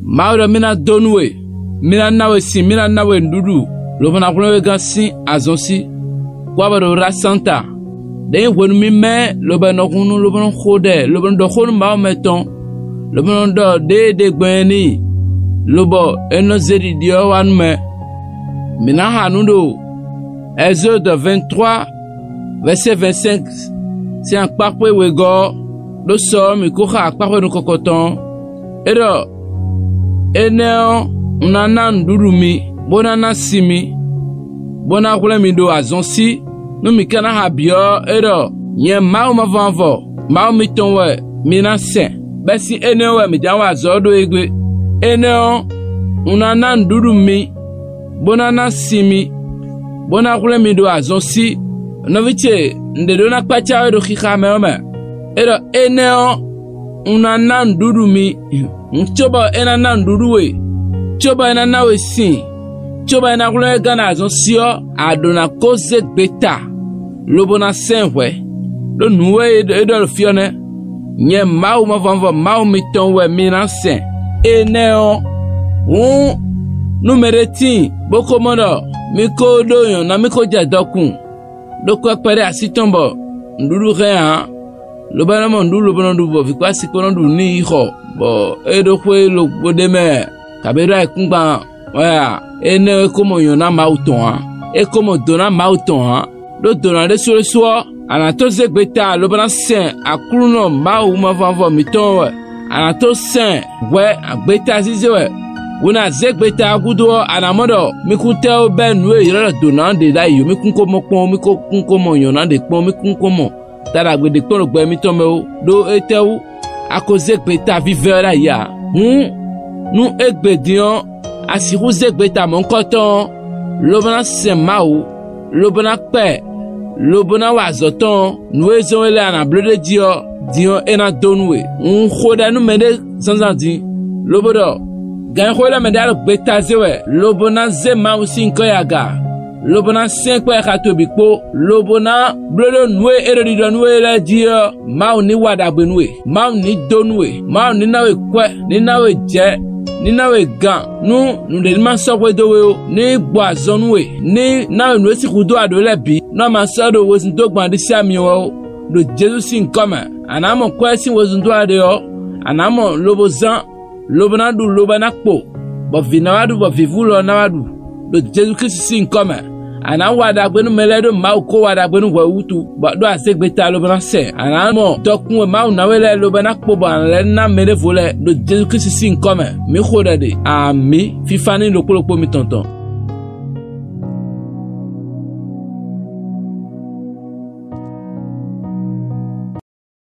Mauro mina donwe. Mina nawe si, mina nawe ndudu. Lobana kulewe gansi azonsi. Kwabaro rasanta. Den wenu mi me lobana kunu lobana khode. Lobana do khonu mao meton. Lobana do de gweni. Lobo eno zedi dio wanme. Mina hanundo. Exode 23, verset 25. C'est un parfait wego. Le somme, il court à parfait de cocoton. Et là, eneo, unanan durumi, bonana simi, bona kulemi do azonsi, no mikana habio, et là, yen mau ma vanvo, mau mitonwe, minasen, besi eneo, mi jawa zodo egwe, eneo, unanan durumi, bonana simi, bona kulemi do azonsi, no viche, ndedona pacha do kikame ome. Ero eneo unanan durumi nchoba enanan duruwe choba enanawe sin choba enakule gana azonsio adona koze beta lobona senwe lo nuwe edo fione nye mau mavanvo mau mitonwe minansen eneo numereti boko modo miko doyon na miko jadokun doko pere asitombo nduru rea lobana mondu lobana du bo vikwa sikono du ni ho bo edo kwe lo bodeme kabera ekungba wa ene komo yona mauton ekomo dona mauton do dona de so anato zegbeta lobana sen akruno mau mavanvo miton anato sen we agbeta zizewe wona zegbeta gudo anamodo mikuteo benwe yoro dona de la yo mikunkomo pon mikunkomo yona de pon mikunkomo tara gbe de kporo gbe mi to me o do etewu akoze gbe ta vivera ya nu egbedion asiru zegbe ta mon koton lobana semau lobana pe lobana wazoton nu ezon ele ana blode dion ena donwe khoda nu mede sanzandi lobodo gan khola medal gbe ta zewe lobana zemau sinkoyaga lobona 5 kwa katobikpo lobona blodo nwe erodido nwe la dio mau ni wada gbenwe mau ni donwe mau ni nawe kwe ni nawe je ni nawe gan nu de man sokwe dowe ni gbazonwe ni nawe nwe si kudo adole bi no man sodo wosin to gban di sami wo do Jesus sin kama anamo kwa sin wosin to ade o anamo lobozan lobona du lobana kpo bo vinawadu bo vivulo nawadu do Jesus Christ sin kama ana wada gbenu meledo mau ko wada gbenu wa utu ba do asegbeta lo bana se ana mo dokun mau na wele lo bana kpo ba le na mele vole do Jesus Christ sin kome mi khoda de ami fifani lo polopo mi tonton.